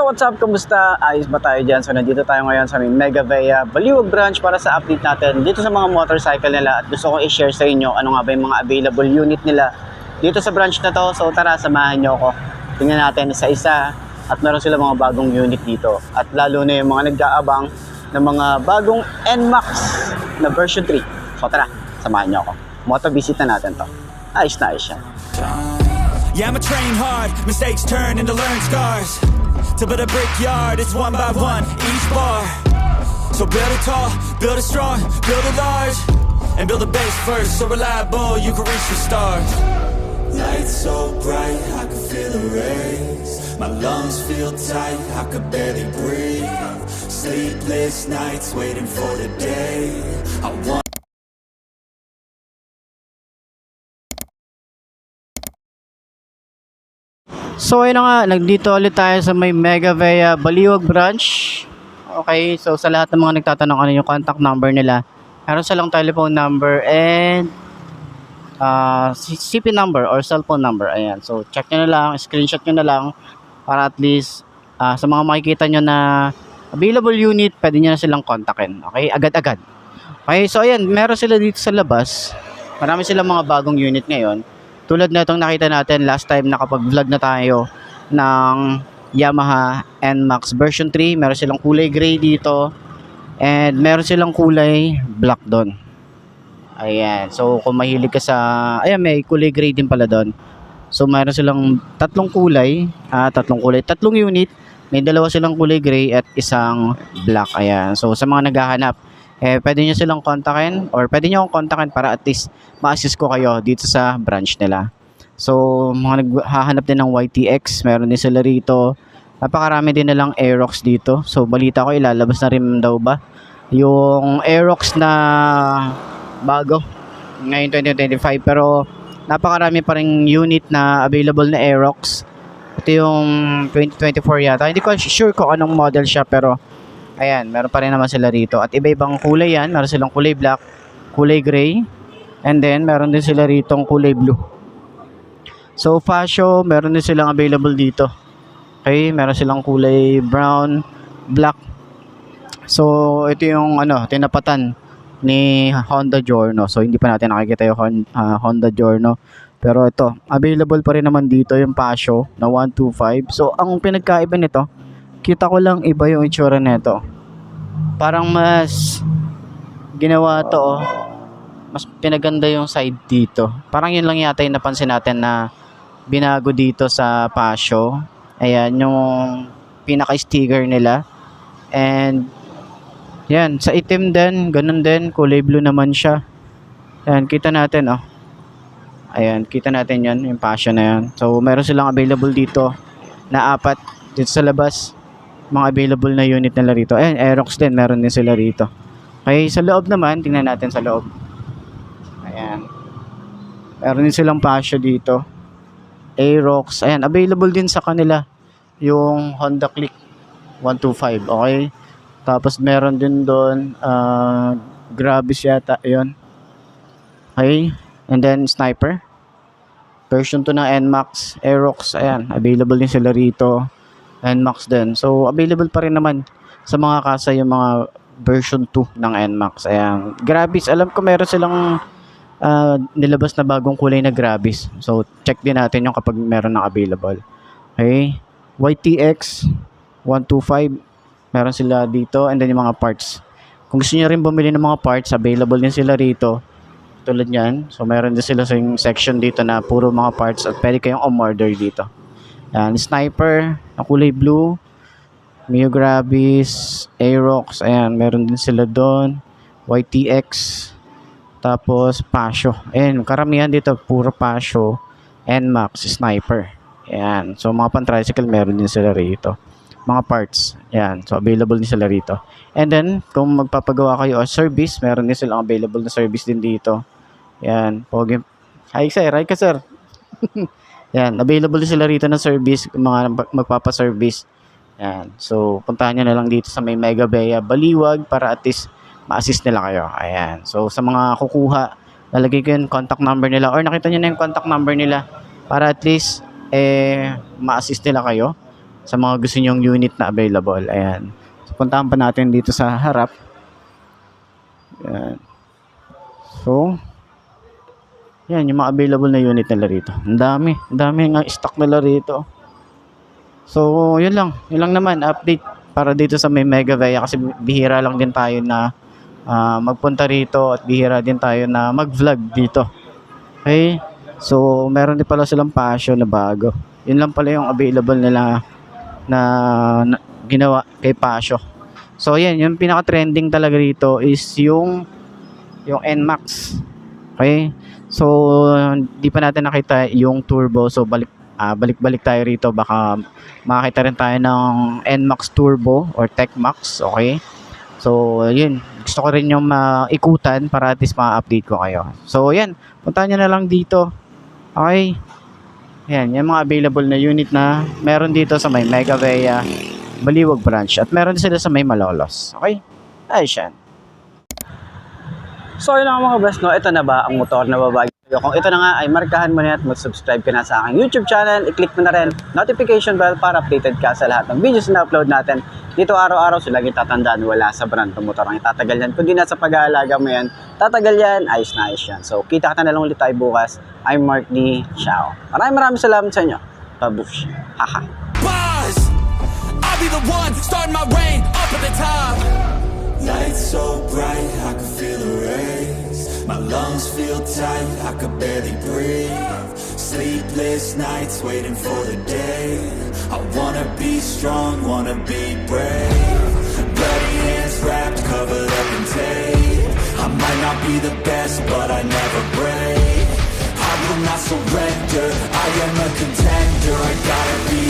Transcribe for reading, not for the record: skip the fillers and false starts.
what's up? Kamusta? Ayos ba tayo dyan? So, nandito tayo ngayon sa Mega Vea Baliwag branch para sa update natin dito sa mga motorcycle nila. At gusto kong i-share sa inyo ano nga ba yung mga available unit nila dito sa branch na to. So, tara, samahan nyo ako. Tingnan natin isa-isa. At meron sila mga bagong unit dito. At lalo na yung mga nag-aabang ng mga bagong NMAX na version 3. So, tara, samahan nyo ako. Moto visit na natin to. Ayos na ayos yan. Yeah, I'ma train hard, mistakes turn into learned scars. To build a brickyard, it's one by one, each bar. So build it tall, build it strong, build it large. And build a base first, so reliable, you can reach the stars. Lights so bright, I can feel the rays. My lungs feel tight, I could barely breathe. Sleepless nights, waiting for the day I want. So ayun na nga, nagdito ulit tayo sa may Mega Vea Baliwag branch. Okay, so sa lahat ng mga nagtatanong ano yung contact number nila, meron silang telephone number and CP number or cellphone number. Ayan, so check nyo na lang, screenshot nyo na lang para at least sa mga makikita nyo na available unit, pwede nyo na silang kontakin. Okay, agad-agad. Okay, so ayan, meron sila dito sa labas. Marami silang mga bagong unit ngayon. Tulad na itong nakita natin last time nakapag-vlog na tayo ng Yamaha NMAX version 3. Meron silang kulay gray dito. And meron silang kulay black doon. Ayan. So kung mahilig ka sa... Ayan, may kulay gray din pala doon. So meron silang tatlong unit. May dalawa silang kulay gray at isang black. Ayan. So sa mga naghahanap, pwede nyo silang kontakin or pwede nyo akong kontakin para at least ma-assist ko kayo dito sa branch nila. So, mga naghahanap din ng YTX, meron din sila rito. Napakarami din nilang Aerox dito. So, balita ko ilalabas na rin daw ba yung Aerox na bago ngayon 2025. Pero, napakarami pa rin unit na available na Aerox. Ito yung 2024 yata. Hindi ko sure kung anong model siya pero ayan, meron pa rin naman sila rito. At iba-ibang kulay yan. Meron silang kulay black, kulay gray, and then meron din sila rito kulay blue. So, fascio, meron din silang available dito. Okay, meron silang kulay brown, black. So, ito yung tinapatan ni Honda Giorno. So, hindi pa natin nakikita yung Honda Giorno. Pero ito, available pa rin naman dito yung fascio na 125. So, ang pinagkaiba nito, kita ko lang iba yung itsura nito. Parang mas ginawa to, mas pinaganda yung side dito. Parang yun lang yata yung napansin natin na binago dito sa fascio. Ayan, yung pinaka-sticker nila. And yan, sa itim din, ganun din, kulay blue naman siya. Ayan, kita natin Ayan, kita natin yan, yung fascio na yan. So, meron silang available dito na 4 dito sa labas. Mga available na unit nila rito. Ayan, Aerox din, meron din sila rito. Okay, sa loob naman, tingnan natin sa loob. Ayan. Meron din silang fascio dito. Aerox. Ayan, available din sa kanila yung Honda Click 125. Okay. Tapos meron din doon Gravis yata. Ayan. Okay. And then Sniper. Version 2 ng NMAX. Aerox. Ayan, available din sila rito. NMAX din. So, available pa rin naman sa mga kasa yung mga version 2 ng NMAX. Ayan. Gravis. Alam ko meron silang nilabas na bagong kulay na Gravis. So, check din natin yung kapag meron ng available. Okay. YTX 125. Meron sila dito. And then yung mga parts. Kung gusto nyo rin bumili ng mga parts, available din sila rito. Tulad yan. So, meron din sila sa section dito na puro mga parts at pwede kayong umorder dito. Ayan, Sniper, na kulay blue, Mio Gravis, Aerox, ayan, meron din sila doon, YTX, tapos fascio. Ayan, karamihan dito, puro fascio, NMAX, Sniper. Ayan, so mga pan-tricycle, meron din sila rito. Mga parts, ayan, so available din sila rito. And then, kung magpapagawa kayo o service, meron din silang available na service din dito. Ayan, pogi. Hi sir, hi ka sir. Yan, available sila rito na service, mga magpapa-service. Yan. So, puntahan nyo na lang dito sa may Mega Vea Baliwag para at least ma-assist nila kayo. Ayan. So, sa mga kukuha, lalagay ko yung contact number nila or nakita nyo na yung contact number nila para at least ma-assist nila kayo sa mga gusto nyong unit na available. Ayan. So, puntahan pa natin dito sa harap. Ayan. So, yan, yung mga available na unit nila rito. Ang dami nga stock nila rito. So, yun lang naman, update para dito sa may Mega Vea kasi bihira lang din tayo na magpunta rito at bihira din tayo na mag-vlog dito. Okay? So, meron din pala silang Passion na bago. Yun lang pala yung available nila na ginawa kay Passion. So, yan, yung pinaka-trending talaga rito is yung NMAX. Okay? So, di pa natin nakita yung turbo. So, balik-balik tayo rito. Baka makakita rin tayo ng NMAX Turbo or TechMax. Okay? So, yun. Gusto ko rin yung ikutan para at least ma-update ko kayo. So, yan. Puntahan nyo na lang dito. Okay? Yan. Yung mga available na unit na meron dito sa may Mega Vea, Baliwag branch. At meron sila sa may Malolos. Okay? Ayos yan. So yun lang mga best, no? Ito na ba ang motor na babagi? Kung ito na nga ay markahan mo na at mag-subscribe ka na sa aking YouTube channel, i-click mo na rin notification bell para updated ka sa lahat ng videos na upload natin. Dito araw-araw so lagi tatandaan wala sa brand ng motor ang itatagal yan. Kundi nasa pag-aalaga mo yan, tatagal yan, ayos na ayos yan. So kita ka na lang ulit tayo bukas. I'm Mark D. Ciao. Maraming salamat sa inyo. Pabush. Haha. Buzz! I'll be the one starting my reign up at the top. Lights so bright, I can feel the rays. My lungs feel tight, I could barely breathe. Sleepless nights waiting for the day. I wanna be strong, wanna be brave. Bloody hands wrapped, covered up in tape. I might not be the best, but I never break. I will not surrender, I am a contender. I gotta be